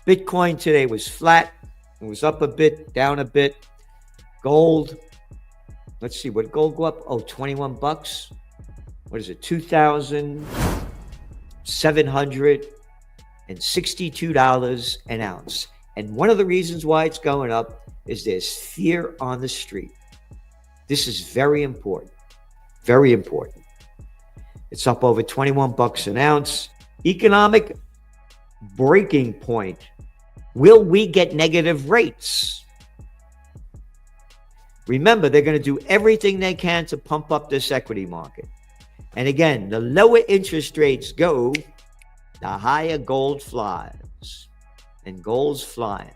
Bitcoin today was flat. It was up a bit, down a bit. Gold, let's see, what did gold go up? Oh, 21 bucks. What is it? $2,762 an ounce. And one of the reasons why it's going up is there's fear on the street. This is very important. Very important. It's up over 21 bucks an ounce. Economic breaking point. Will we get negative rates? Remember, they're going to do everything they can to pump up this equity market. And again, the lower interest rates go, the higher gold flies. And gold's flying.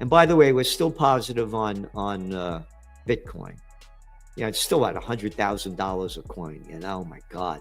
And by the way, we're still positive on Bitcoin. Yeah, it's still at $100,000 a coin. Oh my God.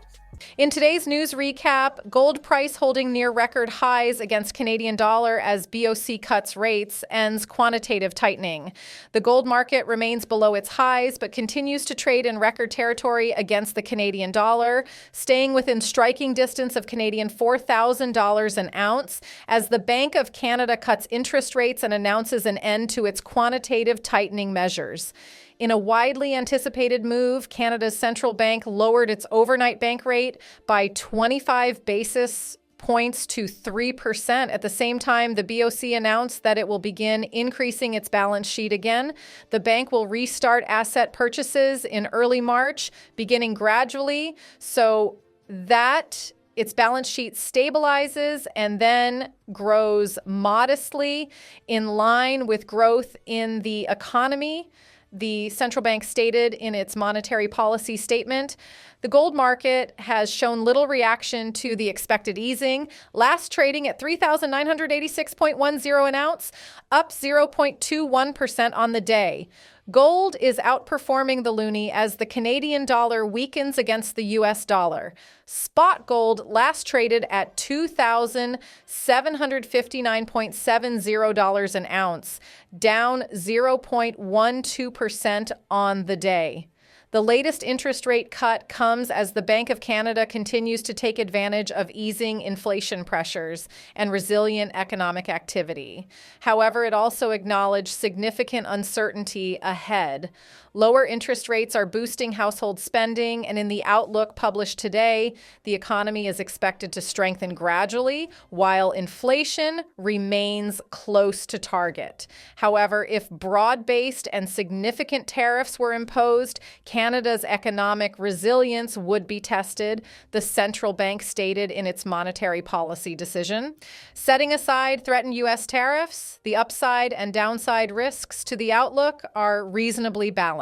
In today's news recap, gold price holding near record highs against Canadian dollar as BOC cuts rates, ends quantitative tightening. The gold market remains below its highs, but continues to trade in record territory against the Canadian dollar, staying within striking distance of Canadian $4,000 an ounce as the Bank of Canada cuts interest rates and announces an end to its quantitative tightening measures. In a widely anticipated move, Canada's central bank lowered its overnight bank rate by 25 basis points to 3%. At the same time, the BOC announced that it will begin increasing its balance sheet again. The bank will restart asset purchases in early March, beginning gradually, so that its balance sheet stabilizes and then grows modestly in line with growth in the economy, the central bank stated in its monetary policy statement. The gold market has shown little reaction to the expected easing, last trading at $3,986.10 an ounce, up 0.21% on the day. Gold is outperforming the loonie as the Canadian dollar weakens against the U.S. dollar. Spot gold last traded at $2,759.70 an ounce, down 0.12% on the day. The latest interest rate cut comes as the Bank of Canada continues to take advantage of easing inflation pressures and resilient economic activity. However, it also acknowledged significant uncertainty ahead. Lower interest rates are boosting household spending, and in the outlook published today, the economy is expected to strengthen gradually, while inflation remains close to target. However, if broad-based and significant tariffs were imposed, Canada's economic resilience would be tested, the central bank stated in its monetary policy decision. Setting aside threatened U.S. tariffs, the upside and downside risks to the outlook are reasonably balanced.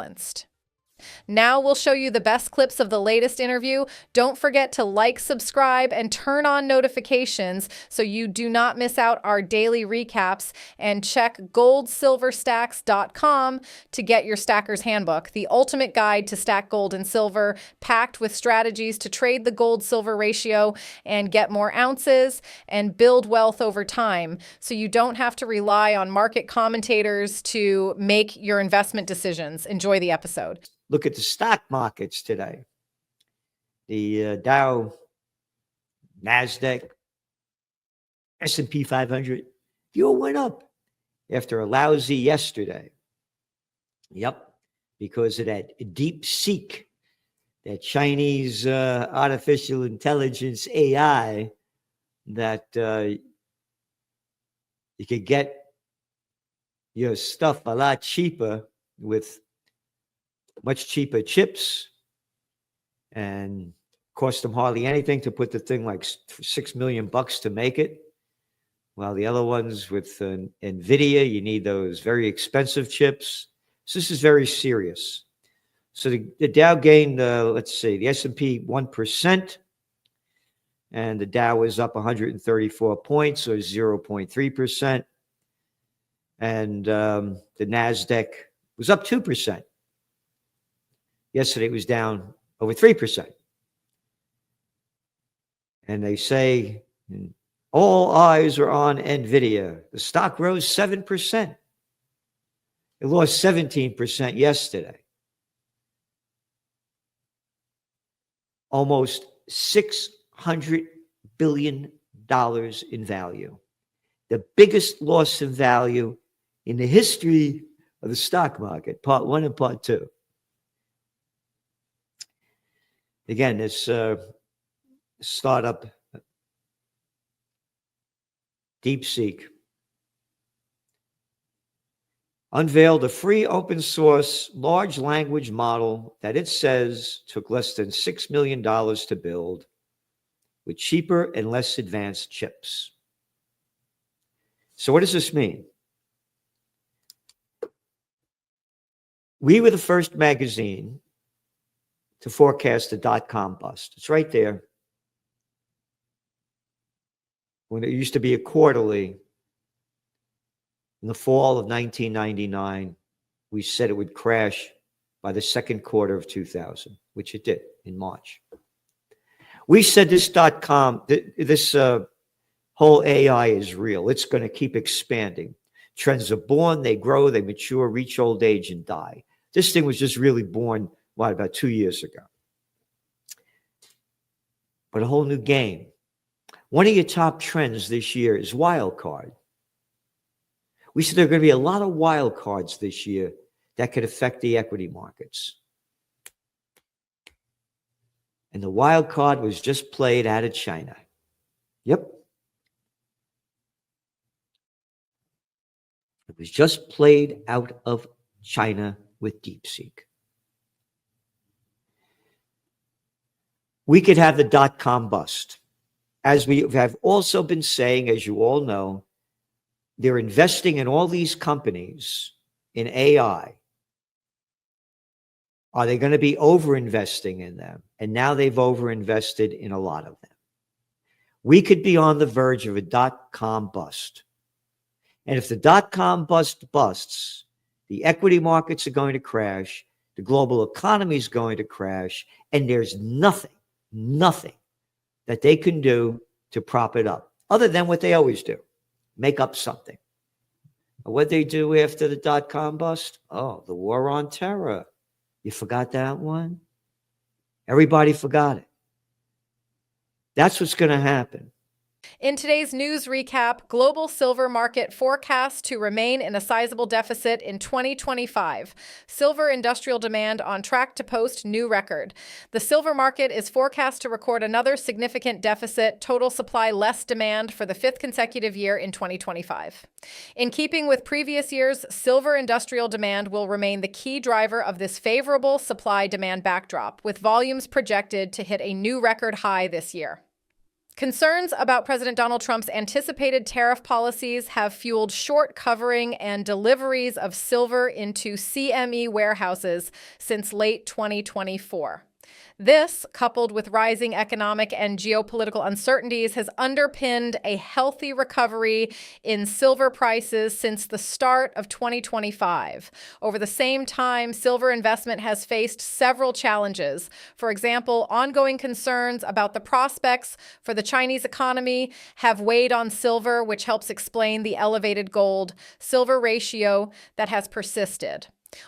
Now we'll show you the best clips of the latest interview. Don't forget to like, subscribe, and turn on notifications so you do not miss out our daily recaps, and check goldsilverstacks.com to get your Stacker's Handbook, the ultimate guide to stack gold and silver, packed with strategies to trade the gold-silver ratio and get more ounces and build wealth over time so you don't have to rely on market commentators to make your investment decisions. Enjoy the episode. Look at the stock markets today. The Dow, NASDAQ, S&P 500, they all went up after a lousy yesterday. Yep, because of that DeepSeek, that Chinese artificial intelligence AI that you could get your stuff a lot cheaper with much cheaper chips, and cost them hardly anything to put the thing, like $6 million to make it. While the other ones with NVIDIA, you need those very expensive chips. So this is very serious. So the Dow gained, let's see, the S&P 1%, and the Dow was up 134 points, or 0.3%. And the NASDAQ was up 2%. Yesterday it was down over 3%. And they say all eyes are on NVIDIA. The stock rose 7%. It lost 17% yesterday. Almost $600 billion in value. the biggest loss in value in the history of the stock market, part one and part two. Again, this startup, DeepSeek, unveiled a free open source large language model that it says took less than $6 million to build with cheaper and less advanced chips. So what does this mean? We were the first magazine to forecast the dot-com bust. It's right there. When it used to be a quarterly, in the fall of 1999, we said it would crash by the second quarter of 2000, which it did in March. We said this dot-com, this whole AI is real. It's going to keep expanding. Trends are born, they grow, they mature, reach old age, and die. This thing was just really born, about 2 years ago. But a whole new game. One of your top trends this year is wild card. We said there are going to be a lot of wild cards this year that could affect the equity markets. And the wild card was just played out of China. Yep. It was just played out of China with DeepSeek. We could have the dot-com bust. As we have also been saying, as you all know, they're investing in all these companies in AI. Are they going to be over-investing in them? And now they've over-invested in a lot of them. We could be on the verge of a dot-com bust. And if the dot-com bust busts, the equity markets are going to crash, the global economy is going to crash, and there's nothing that they can do to prop it up, other than what they always do, make up something. What they do after the dot-com bust? Oh, the war on terror. You forgot that one? Everybody forgot it. That's what's going to happen. In today's news recap, global silver market forecast to remain in a sizable deficit in 2025. Silver industrial demand on track to post new record. The silver market is forecast to record another significant deficit, total supply less demand for the fifth consecutive year in 2025. In keeping with previous years, silver industrial demand will remain the key driver of this favorable supply-demand backdrop, with volumes projected to hit a new record high this year. Concerns about President Donald Trump's anticipated tariff policies have fueled short covering and deliveries of silver into CME warehouses since late 2024. This, coupled with rising economic and geopolitical uncertainties, has underpinned a healthy recovery in silver prices since the start of 2025. Over the same time, silver investment has faced several challenges. For example, ongoing concerns about the prospects for the Chinese economy have weighed on silver, which helps explain the elevated gold-silver ratio that has persisted.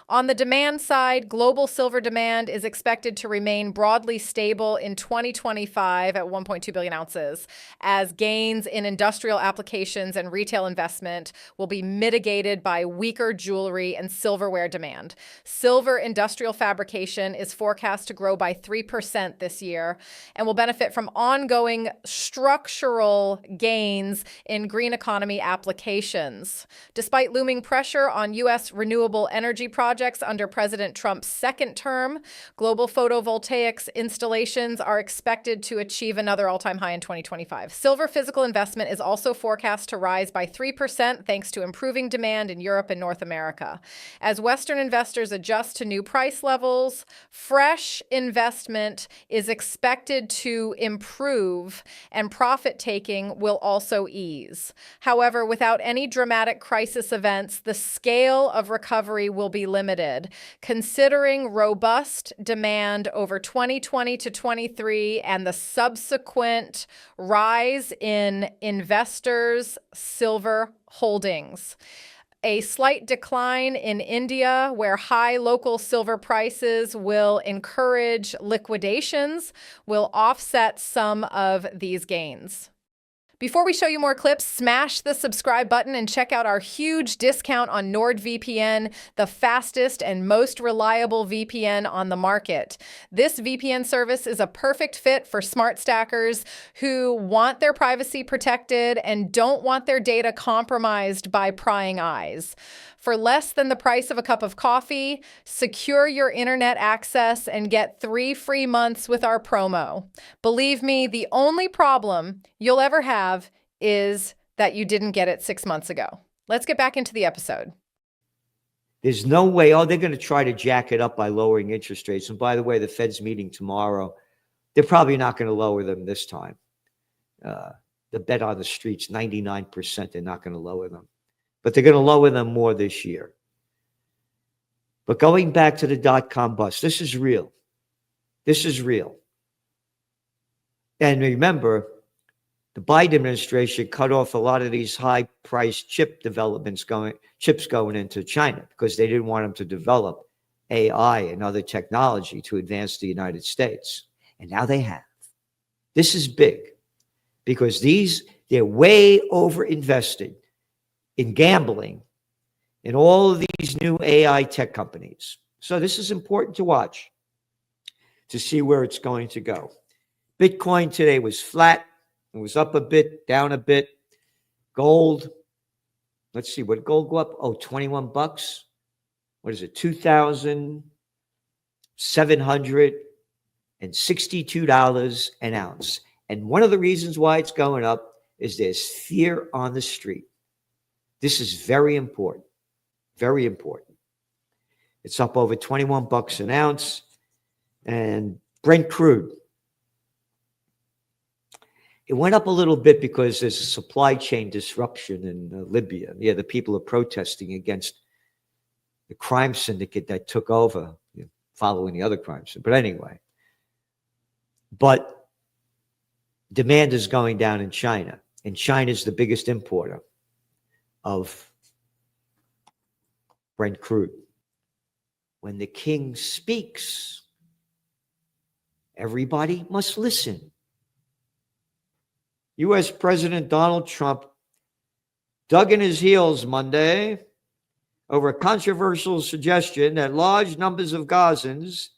On the demand side, global silver demand is expected to remain broadly stable in 2025 at 1.2 billion ounces, as gains in industrial applications and retail investment will be mitigated by weaker jewelry and silverware demand. Silver industrial fabrication is forecast to grow by 3% this year and will benefit from ongoing structural gains in green economy applications. Despite looming pressure on U.S. renewable energy projects under President Trump's second term, global photovoltaics installations are expected to achieve another all-time high in 2025. Silver physical investment is also forecast to rise by 3% thanks to improving demand in Europe and North America. As Western investors adjust to new price levels, fresh investment is expected to improve and profit-taking will also ease. However, without any dramatic crisis events, the scale of recovery will be limited. Considering robust demand over 2020 to 23 and the subsequent rise in investors' silver holdings. A slight decline in India, where high local silver prices will encourage liquidations, will offset some of these gains. Before we show you more clips, smash the subscribe button and check out our huge discount on NordVPN, the fastest and most reliable VPN on the market. This VPN service is a perfect fit for smart stackers who want their privacy protected and don't want their data compromised by prying eyes. For less than the price of a cup of coffee, secure your internet access and get 3 free months with our promo. Believe me, the only problem you'll ever have is that you didn't get it 6 months ago. Let's get back into the episode. There's no way, they're going to try to jack it up by lowering interest rates. And by the way, the Fed's meeting tomorrow. They're probably not going to lower them this time. The bet on the streets, 99%, they're not going to lower them. But they're going to lower them more this year. But going back to the dot-com bust, this is real. This is real. And remember, the Biden administration cut off a lot of these high-priced chips going into China because they didn't want them to develop AI and other technology to advance the United States. And now they have. This is big because they're way over-invested in gambling in all of these new AI tech companies. So this is important to watch to see where it's going to go. Bitcoin today was flat. It was up a bit, down a bit. Gold, let's see, what did gold go up? Oh, 21 bucks. What is it? $2,762 an ounce. And one of the reasons why it's going up is there's fear on the street. This is very important. Very important. It's up over 21 bucks an ounce. And Brent crude. It went up a little bit because there's a supply chain disruption in Libya. Yeah, the people are protesting against the crime syndicate that took over, following the other crime syndicate. But anyway. But demand is going down in China. And China is the biggest importer of Brent crude. When the king speaks, everybody must listen. U.S. President Donald Trump dug in his heels Monday over a controversial suggestion that large numbers of Gazans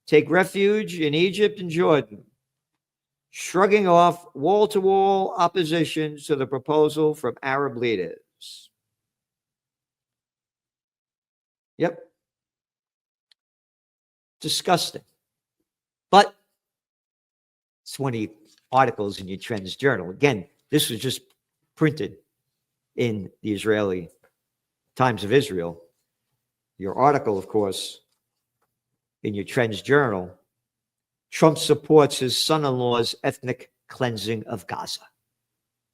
take refuge in Egypt and Jordan, shrugging off wall-to-wall opposition to the proposal from Arab leaders. Yep. Disgusting. But it's one of the articles in your Trends Journal. Again, this was just printed in the Israeli Times of Israel. Your article, of course, in your Trends Journal. Trump supports his son-in-law's ethnic cleansing of Gaza.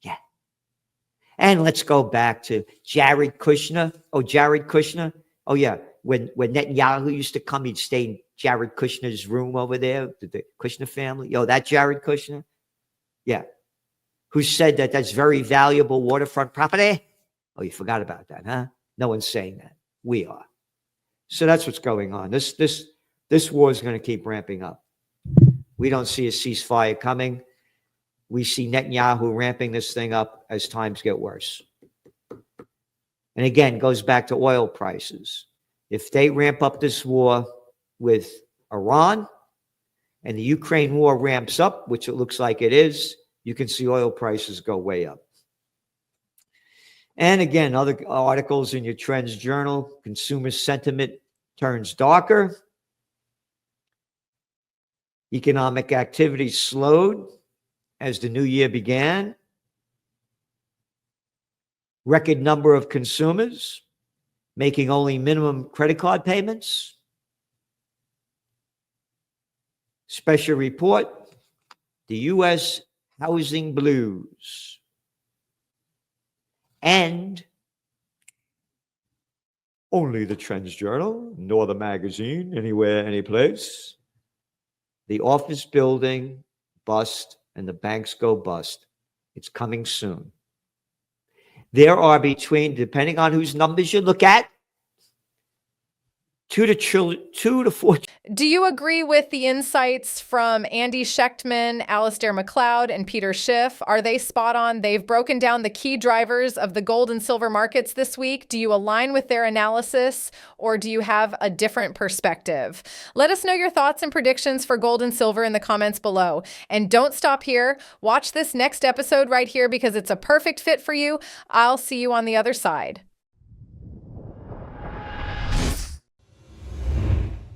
Yeah. And let's go back to Jared Kushner. Oh, Jared Kushner. Oh, yeah. When Netanyahu used to come, he'd stay in Jared Kushner's room over there, the Kushner family. Yo, that Jared Kushner? Yeah. Who said that that's very valuable waterfront property? Oh, you forgot about that, huh? No one's saying that. We are. So that's what's going on. This war is going to keep ramping up. We don't see a ceasefire coming. We see Netanyahu ramping this thing up as times get worse. And again, goes back to oil prices. If they ramp up this war with Iran and the Ukraine war ramps up, which it looks like it is, you can see oil prices go way up. And again, other articles in your Trends Journal, consumer sentiment turns darker. Economic activity slowed as the new year began. Record number of consumers making only minimum credit card payments. Special report, the U.S. housing blues. And only the Trends Journal, nor the magazine, anywhere, anyplace. The office building bust and the banks go bust. It's coming soon. There are between, depending on whose numbers you look at, 2 to 4. Do you agree with the insights from Andy Schechtman, Alistair McLeod, and Peter Schiff? Are they spot on? They've broken down the key drivers of the gold and silver markets this week. Do you align with their analysis, or do you have a different perspective? Let us know your thoughts and predictions for gold and silver in the comments below. And don't stop here. Watch this next episode right here because it's a perfect fit for you. I'll see you on the other side.